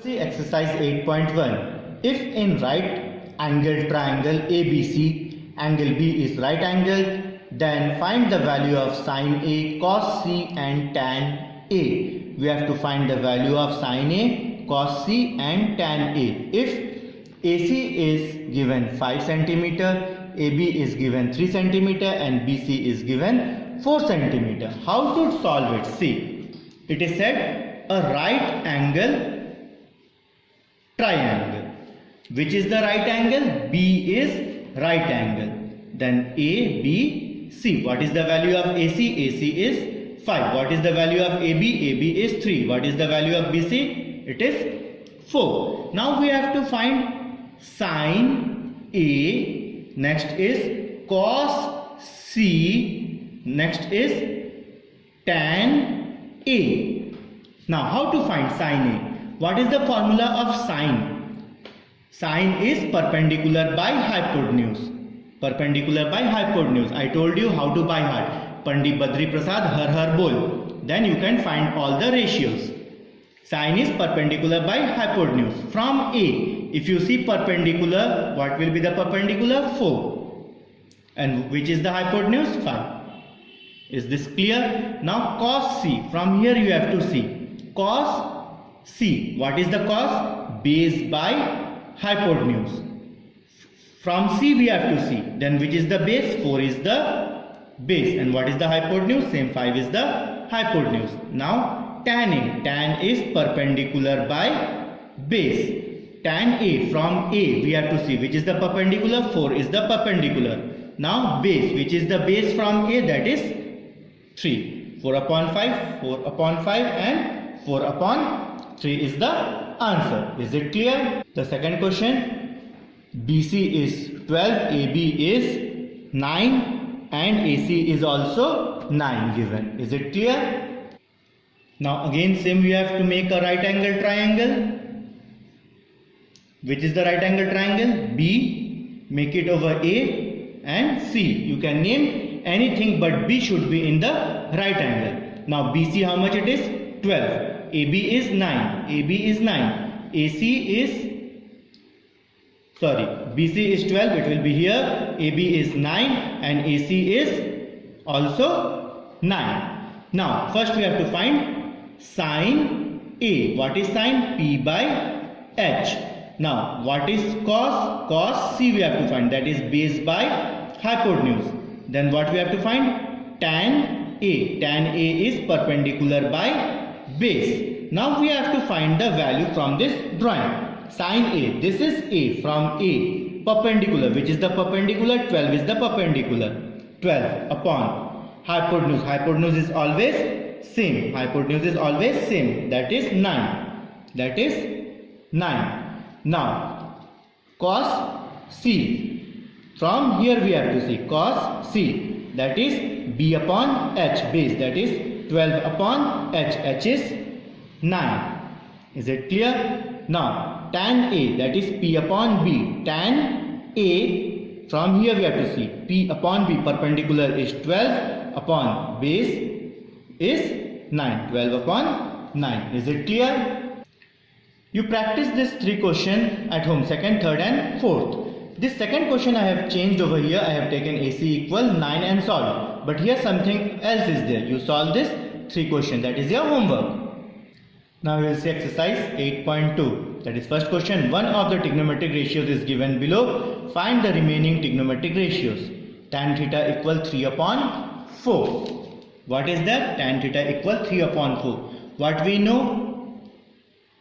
See exercise 8.1. If in right angle triangle ABC, angle B is right angle, then find the value of sine A, cos C and tan A. We have to find the value of sine A, cos C and tan A. If AC is given 5 cm, AB is given 3 cm and BC is given 4 cm. How to solve it? See, it is said a right angle triangle. Which is the right angle? B is right angle. Then A, B, C. What is the value of AC? AC is 5. What is the value of AB? AB is 3. What is the value of BC? It is 4. Now we have to find sine A. Next is cos C. Next is tan A. Now how to find sine A? What is the formula of sine? Sine is perpendicular by hypotenuse. Perpendicular by hypotenuse. I told you how to by heart. Pandit Badri Prasad har bol. Then you can find all the ratios. Sine is perpendicular by hypotenuse. From A, if you see perpendicular, what will be the perpendicular? 4. And which is the hypotenuse? 5. Is this clear? Now cos C. From here you have to see. Cos C. What is the cos? Base by hypotenuse. From C we have to see. Then which is the base? 4 is the base. And what is the hypotenuse? Same 5 is the hypotenuse. Now tan A. Tan is perpendicular by base. Tan A. From A we have to see. Which is the perpendicular? 4 is the perpendicular. Now base. Which is the base from A? That is 3. 4 upon 5. 4 upon 5 and 4 upon 3 is the answer. Is it clear? The second question. BC is 12, AB is 9 and AC is also 9 given. Is it clear? Now again same we have to make a right angle triangle. Which is the right angle triangle? B. Make it over A and C. You can name anything but B should be in the right angle. Now BC how much it is? 12. AB is 9. AB is 9. AC is BC is 12. It will be here. AB is 9 and AC is also 9. Now first we have to find sine A. What is sine? P by H. Now what is cos? Cos C we have to find. That is base by hypotenuse. Then what we have to find? Tan A. Tan A is perpendicular by base. Now we have to find the value from this drawing. Sine A. This is A. From A. Perpendicular. Which is the perpendicular? 12 is the perpendicular. 12 upon hypotenuse. Hypotenuse is always same. Hypotenuse is always same. That is 9. That is 9. Now cos C. From here we have to see cos C. That is B upon H. Base. That is 12 upon H. H is 9. Is it clear? Now tan A. That is P upon B. Tan A. From here we have to see P upon B. Perpendicular is 12 upon base is 9. 12 upon 9. Is it clear? You practice this 3 question at home. Second, third and fourth. This second question I have changed over here. I have taken AC equal 9 and solved. But here something else is there. You solve this 3 question. That is your homework. Now we will see exercise 8.2. That is first question. One of the trigonometric ratios is given below. Find the remaining trigonometric ratios. Tan theta equal 3 upon 4. What is that? Tan theta equal 3 upon 4. What we know?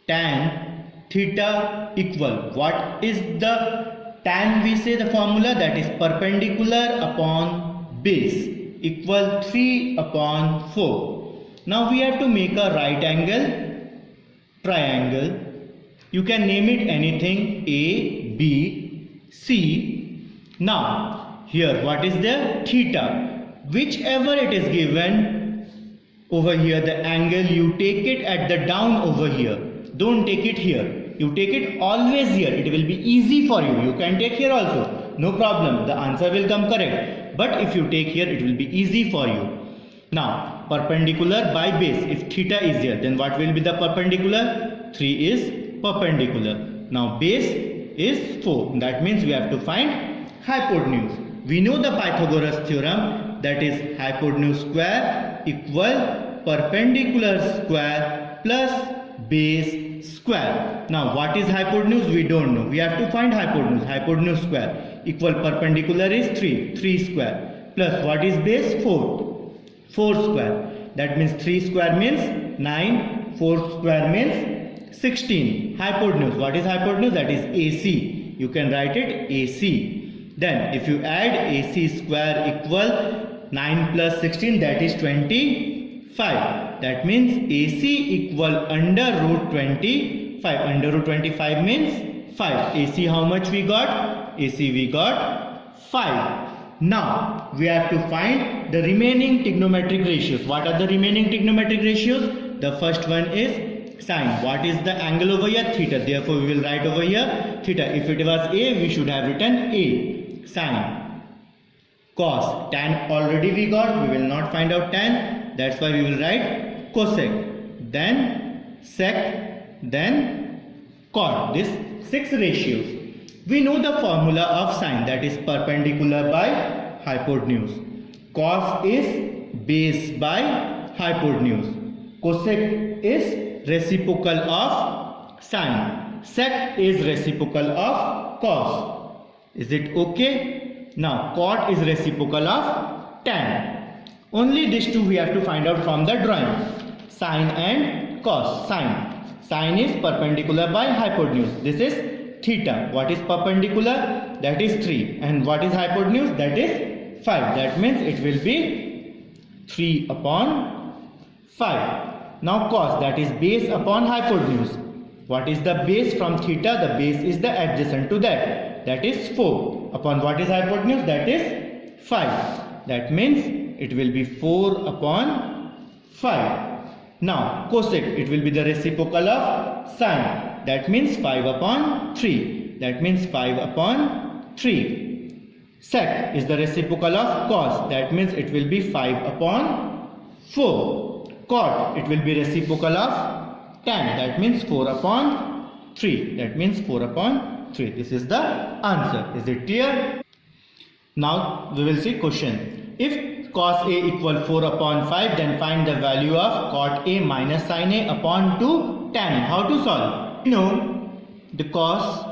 Tan theta equal. What is the tan? We say the formula, that is perpendicular upon base equal 3 upon 4. Now we have to make a right angle triangle. You can name it anything. A, B, C. Now here what is there? Theta. Whichever it is given over here, the angle, you take it at the down over here. Don't take it here. You take it always here. It will be easy for you. You can take here also. No problem. The answer will come correct. But if you take here, it will be easy for you. Now perpendicular by base, if theta is here, then what will be the perpendicular? 3 is perpendicular. Now base is 4. That means we have to find hypotenuse. We know the Pythagoras theorem, that is hypotenuse square equal perpendicular square plus base square. Now what is hypotenuse? We don't know. We have to find hypotenuse. Hypotenuse square equal perpendicular is 3 square plus what is base? 4 square. That means 3 square means 9, 4 square means 16. Hypotenuse. What is hypotenuse? That is AC. You can write it AC. Then if you add AC square equal 9 plus 16, that is 25. That means AC equal under root 25. Under root 25 means 5. AC how much we got? AC we got 5. Now we have to find the remaining trigonometric ratios. What are the remaining trigonometric ratios? The first one is sine. What is the angle over here? Theta. Therefore we will write over here theta. If it was A, we should have written A. Sine. Cos. Tan already we got. We will not find out tan. That's why we will write cosec. Then sec. Then cot. This 6 ratios. We know the formula of sine, that is perpendicular by hypotenuse. Cos is base by hypotenuse. Cosec is reciprocal of sine. Sec is reciprocal of cos. Is it okay? Now cot is reciprocal of tan. Only these two we have to find out from the drawing. Sine and cos. Sine is perpendicular by hypotenuse. This is theta. What is perpendicular? That is 3. And what is hypotenuse? That is 5. That means it will be 3 upon 5. Now cos, that is base upon hypotenuse. What is the base from theta? The base is the adjacent to that. That is 4. Upon what is hypotenuse? That is 5. That means it will be 4 upon 5. Now cosec, it will be the reciprocal of sine. That means 5 upon 3. That means 5 upon 3. Sec is the reciprocal of cos. That means it will be 5 upon 4. Cot, it will be reciprocal of tan. That means 4 upon 3. That means 4 upon 3. This is the answer. Is it clear? Now we will see question. If cos A equal 4 upon 5, then find the value of cot A minus sin A upon 2 tan. How to solve? You know the cos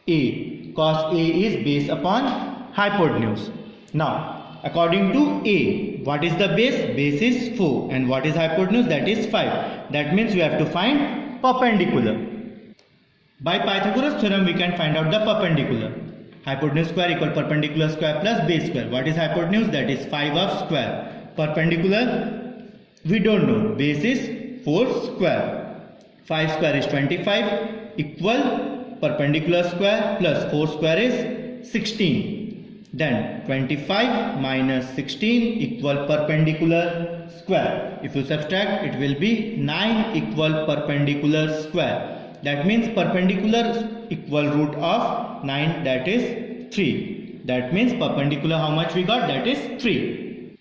A. Cos A is based upon hypotenuse. Now according to A, what is the base? Base is 4. And what is hypotenuse? That is 5. That means we have to find perpendicular. By Pythagoras theorem we can find out the perpendicular. Hypotenuse square equal perpendicular square plus base square. What is hypotenuse? That is 5 of square. Perpendicular we don't know. Base is 4 square. 5 square is 25 equal perpendicular square plus 4 square is 16. Then 25 minus 16 equal perpendicular square. If you subtract, it will be 9 equal perpendicular square. That means perpendicular equal root of 9, that is 3. That means perpendicular how much we got? That is 3.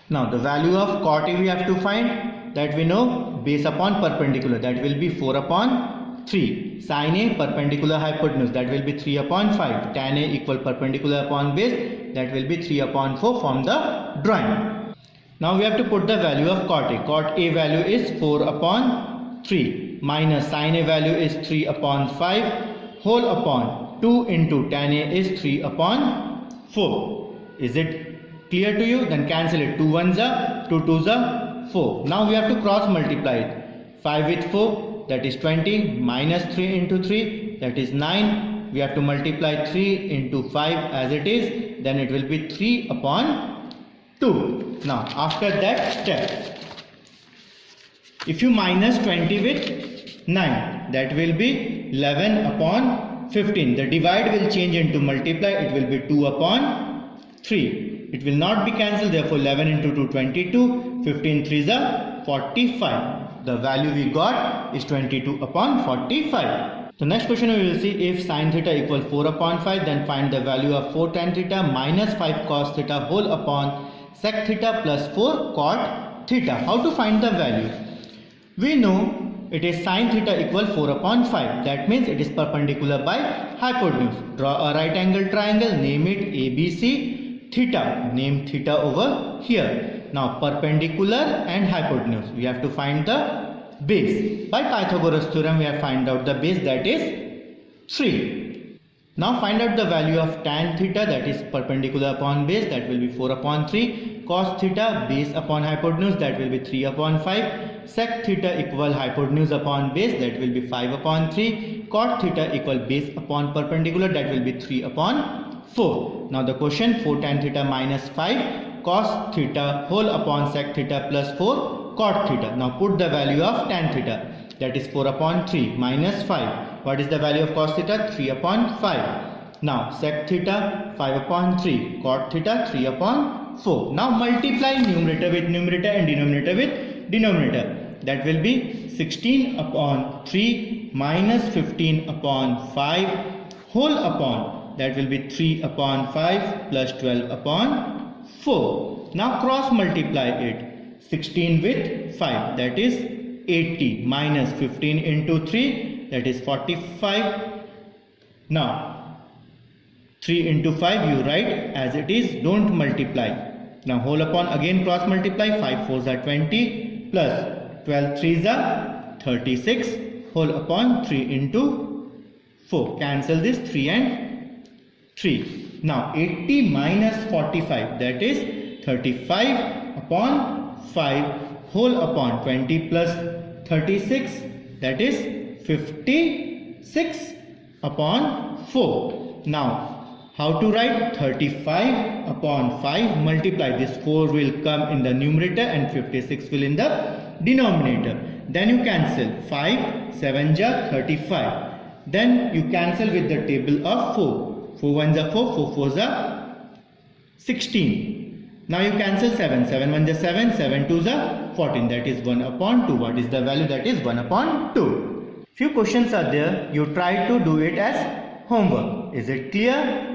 Now the value of cot A we have to find. That we know base upon perpendicular, that will be 4 upon 3. Sin A perpendicular hypotenuse, that will be 3 upon 5. Tan A equal perpendicular upon base, that will be 3 upon 4 from the drawing. Now we have to put the value of cot A. Cot A value is 4 upon 3 minus sin A value is 3 upon 5 whole upon 2 into tan A is 3 upon 4. Is it clear to you? Then cancel it. 2 1s are 2 2s are 4. Now we have to cross multiply it. 5 with 4, that is 20, minus 3 into 3, that is 9. We have to multiply 3 into 5 as it is, then it will be 3 upon 2. Now after that step, if you minus 20 with 9, that will be 11 upon 15. The divide will change into multiply, it will be 2 upon 3. It will not be cancelled, therefore 11 into 2 22, 15 3s are 45. The value we got is 22 upon 45. The next question we will see, if sin theta equal 4 upon 5, then find the value of 4 tan theta minus 5 cos theta whole upon sec theta plus 4 cot theta. How to find the value? We know it is sin theta equal 4 upon 5. That means it is perpendicular by hypotenuse. Draw a right angle triangle, name it ABC. Theta, name theta over here. Now perpendicular and hypotenuse, we have to find the base. By Pythagoras theorem, we have find out the base, that is 3. Now find out the value of tan theta, that is perpendicular upon base, that will be 4 upon 3. Cos theta, base upon hypotenuse, that will be 3 upon 5. Sec theta equal hypotenuse upon base, that will be 5 upon 3. Cot theta equal base upon perpendicular, that will be 3 upon 4. Now the question, 4 tan theta minus 5 cos theta whole upon sec theta plus 4 cot theta. Now put the value of tan theta, that is 4 upon 3 minus 5. What is the value of cos theta? 3 upon 5. Now sec theta 5 upon 3, cot theta 3 upon 4. Now multiply numerator with numerator and denominator with denominator. That will be 16 upon 3 minus 15 upon 5 whole upon, that will be 3 upon 5 plus 12 upon 4. Now cross multiply it. 16 with 5, that is 80, minus 15 into 3, that is 45. Now 3 into 5 you write as it is, don't multiply. Now whole upon, again cross multiply. 5 4s are 20 plus 12 3s are 36 whole upon 3 into 4. Cancel this 3 and 3. Now 80 minus 45, that is 35 upon 5 whole upon 20 plus 36, that is 56 upon 4. Now how to write? 35 upon 5 multiply, this 4 will come in the numerator and 56 will in the denominator. Then you cancel 5 7 ja 35. Then you cancel with the table of 4. 4 1s are 4, 4 4s are 16. Now you cancel 7, 7 1s are 7, 7 2s are 14, that is 1 upon 2. What is the value? That is 1 upon 2. Few questions are there, you try to do it as homework. Is it clear?